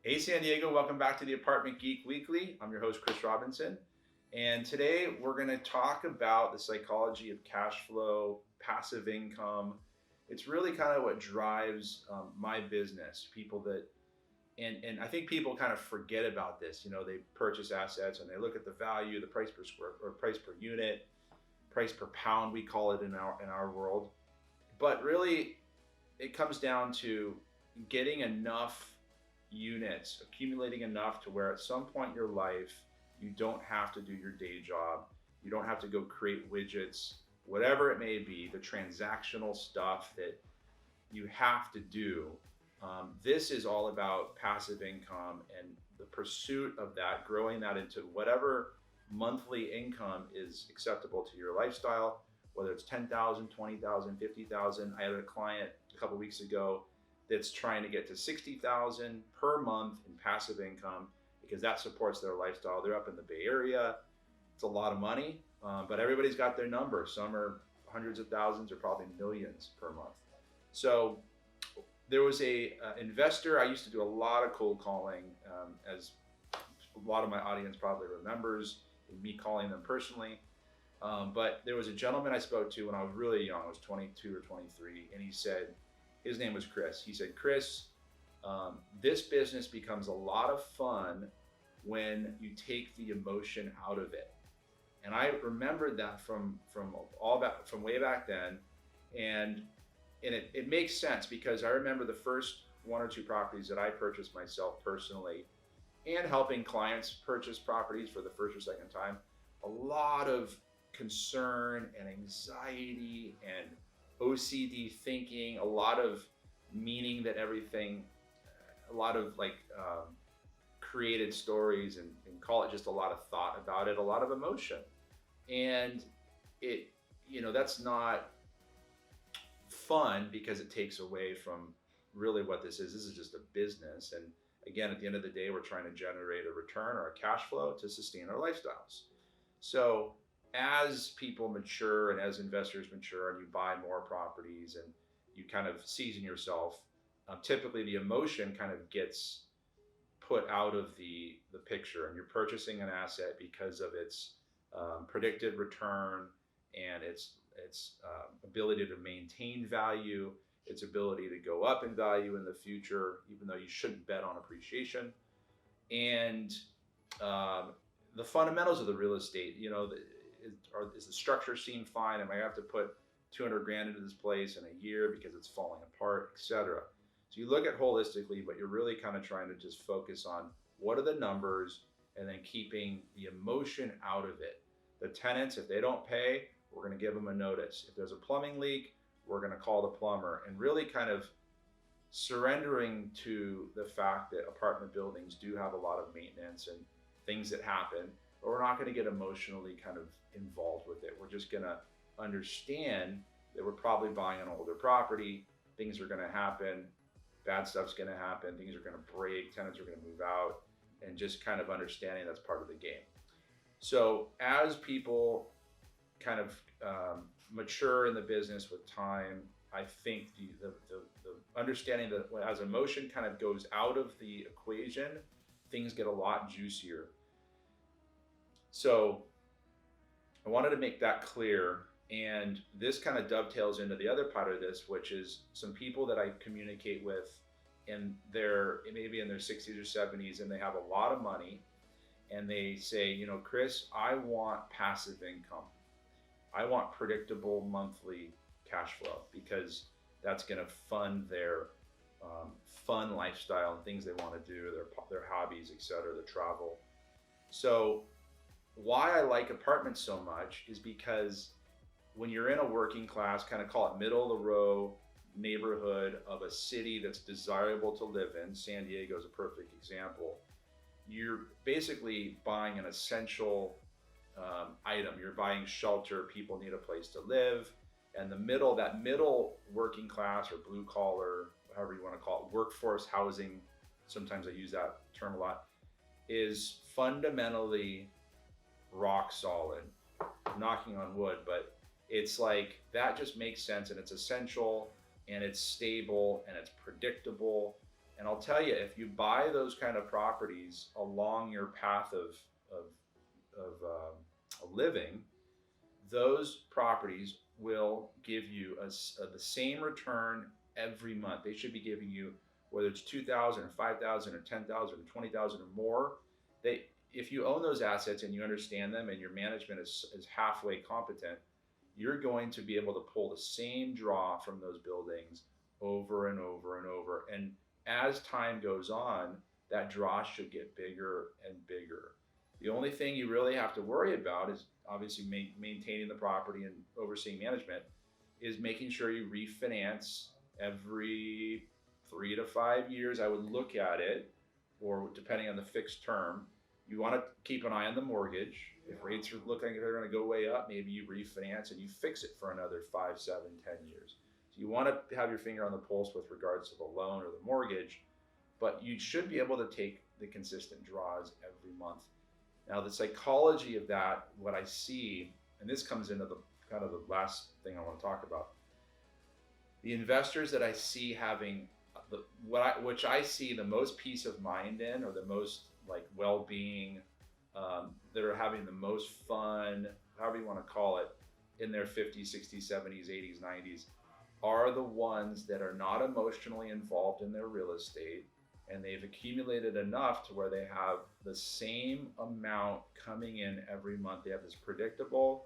Hey San Diego, welcome back to the Apartment Geek Weekly. I'm your host, Chris Robinson. And today we're going to talk about the psychology of cash flow, passive income. It's really kind of what drives my business. People that, and I think people kind of forget about this. You know, they purchase assets and they look at the value, the price per square or price per unit, price per pound, we call it in our world. But really, it comes down to getting enough units, accumulating enough to where at some point in your life, you don't have to do your day job. You don't have to go create widgets, whatever it may be, the transactional stuff that you have to do. This is all about passive income and the pursuit of that, growing that into whatever monthly income is acceptable to your lifestyle, whether it's 10,000, 20,000, 50,000. I had a client a couple weeks ago that's trying to get to 60,000 per month in passive income because that supports their lifestyle. They're up in the Bay Area. It's a lot of money, but everybody's got their number. Some are hundreds of thousands or probably millions per month. So there was a investor. I used to do a lot of cold calling, as a lot of my audience probably remembers me calling them personally. But there was a gentleman I spoke to when I was really young. I was 22 or 23, and he said, his name was Chris. He said, Chris, this business becomes a lot of fun when you take the emotion out of it. And I remembered that from way back then, and it makes sense because I remember the first one or two properties that I purchased myself personally, and helping clients purchase properties for the first or second time. A lot of concern and anxiety and OCD thinking, a lot of meaning that everything, a lot of created stories and call it just a lot of thought about it, a lot of emotion. And that's not fun because it takes away from really what this is. This is just a business. And again, at the end of the day, we're trying to generate a return or a cash flow to sustain our lifestyles. So as people mature and as investors mature and you buy more properties and you kind of season yourself, typically the emotion kind of gets put out of the picture, and you're purchasing an asset because of its predicted return and its ability to maintain value, its ability to go up in value in the future, even though you shouldn't bet on appreciation. And the fundamentals of the real estate, is the structure seem fine? Am I have to put 200 grand into this place in a year because it's falling apart, etc. So you look at holistically, but you're really kind of trying to just focus on what are the numbers and then keeping the emotion out of it. The tenants, if they don't pay, we're going to give them a notice. If there's a plumbing leak, we're going to call the plumber, and really kind of surrendering to the fact that apartment buildings do have a lot of maintenance and things that happen, but we're not going to get emotionally kind of involved with it. We're just going to understand that we're probably buying an older property. Things are going to happen. Bad stuff's going to happen. Things are going to break. Tenants are going to move out, and just kind of understanding that's part of the game. So as people kind of mature in the business with time, I think the understanding that as emotion kind of goes out of the equation, things get a lot juicier. So I wanted to make that clear. And this kind of dovetails into the other part of this, which is some people that I communicate with maybe in their 60s or 70s, and they have a lot of money, and they say, Chris, I want passive income. I want predictable monthly cash flow because that's going to fund their fun lifestyle and things they want to do, their hobbies, etc., their travel. So why I like apartments so much is because when you're in a working class, kind of call it middle of the row neighborhood of a city that's desirable to live in, San Diego is a perfect example, you're basically buying an essential item. You're buying shelter. People need a place to live. And that middle working class or blue collar, however you want to call it, workforce housing, sometimes I use that term a lot, is fundamentally rock solid. Knocking on wood, but it's like that just makes sense, and it's essential, and it's stable, and it's predictable, And I'll tell you, if you buy those kind of properties along your path of living, those properties will give you the same return every month. They should be giving you, whether it's 2,000 or 5,000 or 10,000 or 20,000 or more. They, if you own those assets and you understand them and your management is halfway competent, you're going to be able to pull the same draw from those buildings over and over and over. And as time goes on, that draw should get bigger and bigger. The only thing you really have to worry about is obviously maintaining the property and overseeing management, is making sure you refinance every 3 to 5 years. I would look at it, or depending on the fixed term, you want to keep an eye on the mortgage. If rates are looking like they're going to go way up, maybe you refinance and you fix it for another 5, 7, 10 years. So you want to have your finger on the pulse with regards to the loan or the mortgage, but you should be able to take the consistent draws every month. Now, the psychology of that, what I see, and this comes into the kind of the last thing I want to talk about, the investors that I see having which I see the most peace of mind in, or the most like well-being, that are having the most fun, however you want to call it, in their 50s, 60s, 70s, 80s, 90s, are the ones that are not emotionally involved in their real estate, and they've accumulated enough to where they have the same amount coming in every month. They have this predictable,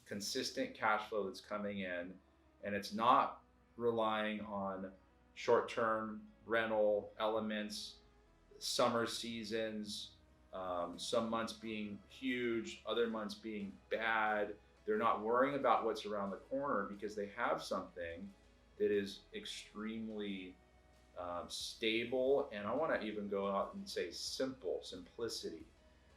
consistent cash flow that's coming in, and it's not relying on short-term rental elements, summer seasons, some months being huge, other months being bad. They're not worrying about what's around the corner because they have something that is extremely stable, and I want to even go out and say simplicity.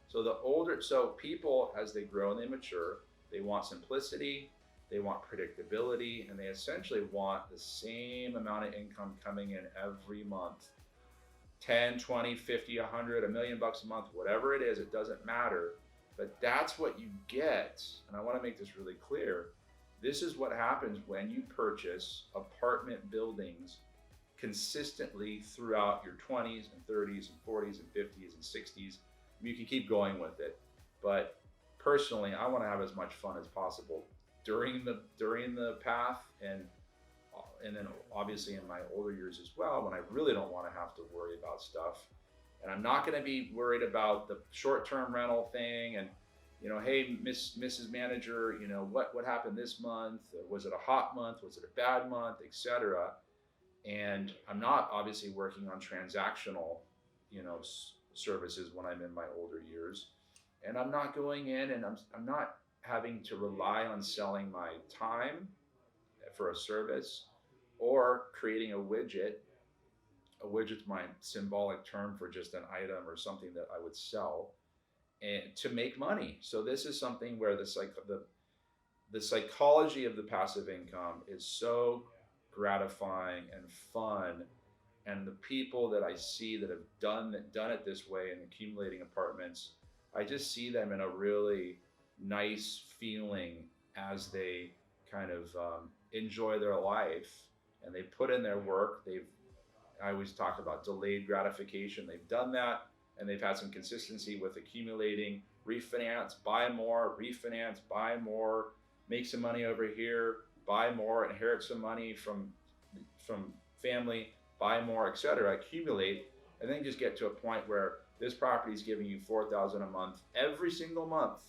So people, as they grow and they mature, they want simplicity, they want predictability, and they essentially want the same amount of income coming in every month. 10, 20, 50, 100, $1 million a month, whatever it is, it doesn't matter. But that's what you get. And I want to make this really clear. This is what happens when you purchase apartment buildings consistently throughout your 20s and 30s and 40s and 50s and 60s. You can keep going with it. But personally, I want to have as much fun as possible during the path, and then obviously in my older years as well, when I really don't want to have to worry about stuff. And I'm not going to be worried about the short-term rental thing and, hey, Mrs. Manager, what happened this month? Was it a hot month? Was it a bad month, etc.? And I'm not obviously working on transactional, services when I'm in my older years. And I'm not going in and I'm not having to rely on selling my time for a service or creating a widget. A widget's my symbolic term for just an item or something that I would sell and to make money. So this is something where the psychology of the passive income is so gratifying and fun. And the people that I see that have done it this way and accumulating apartments, I just see them in a really nice feeling as they kind of enjoy their life and they put in their work. I always talk about delayed gratification. They've done that and they've had some consistency with accumulating, refinance, buy more, refinance, buy more, make some money over here, buy more, inherit some money from family, buy more, etc. Accumulate, and then just get to a point where this property is giving you $4,000 a month every single month.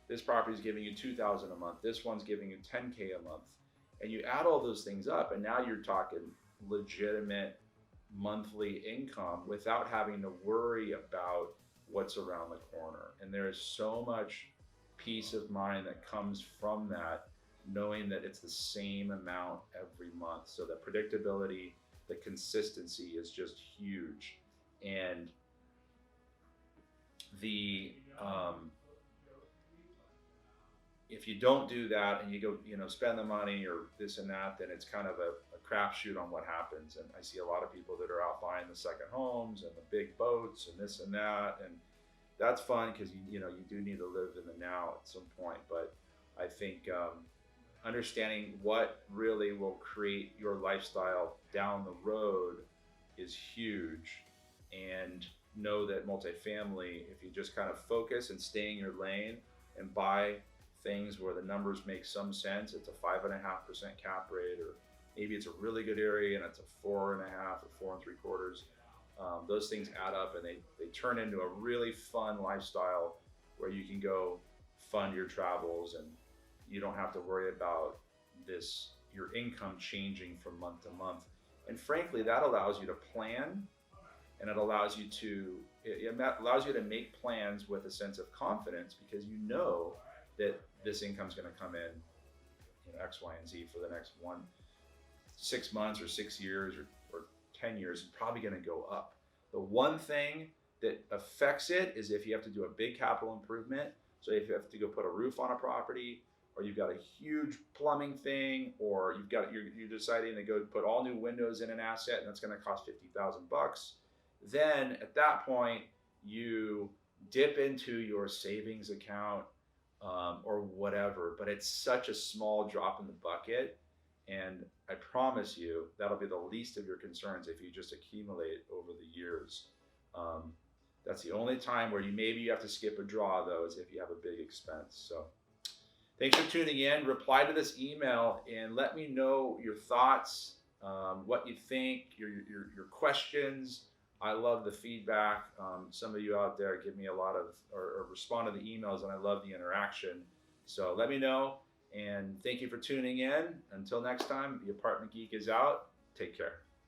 This property is giving you $2,000 a month. This one's giving you $10K a month. And you add all those things up, and now you're talking legitimate monthly income without having to worry about what's around the corner. And there is so much peace of mind that comes from that, knowing that it's the same amount every month. So the predictability, the consistency is just huge. And if you don't do that and you go, spend the money or this and that, then it's kind of a crapshoot on what happens. And I see a lot of people that are out buying the second homes and the big boats and this and that, and that's fun because you do need to live in the now at some point. But I think understanding what really will create your lifestyle down the road is huge. And know that multifamily, if you just kind of focus and stay in your lane and buy things where the numbers make some sense, it's a 5.5% cap rate, or maybe it's a really good area and it's a 4.5 or 4.75. Those things add up, and they turn into a really fun lifestyle where you can go fund your travels, and you don't have to worry about your income changing from month to month. And frankly, that allows you to plan, and it allows you to make plans with a sense of confidence, because you know that this income is going to come in, X, Y, and Z for the next 6 months or 6 years or 10 years, and probably going to go up. The one thing that affects it is if you have to do a big capital improvement. So if you have to go put a roof on a property, or you've got a huge plumbing thing, or you're deciding to go put all new windows in an asset, and that's going to cost $50,000. Then at that point, you dip into your savings account, or whatever. But it's such a small drop in the bucket, and I promise you that'll be the least of your concerns if you just accumulate over the years. That's the only time where you have to skip a draw, though, is if you have a big expense. So thanks for tuning in. Reply to this email and let me know your thoughts, what you think, your questions. I love the feedback. Some of you out there give me a lot of, or respond to the emails, and I love the interaction. So let me know, and thank you for tuning in. Until next time, the Apartment Geek is out. Take care.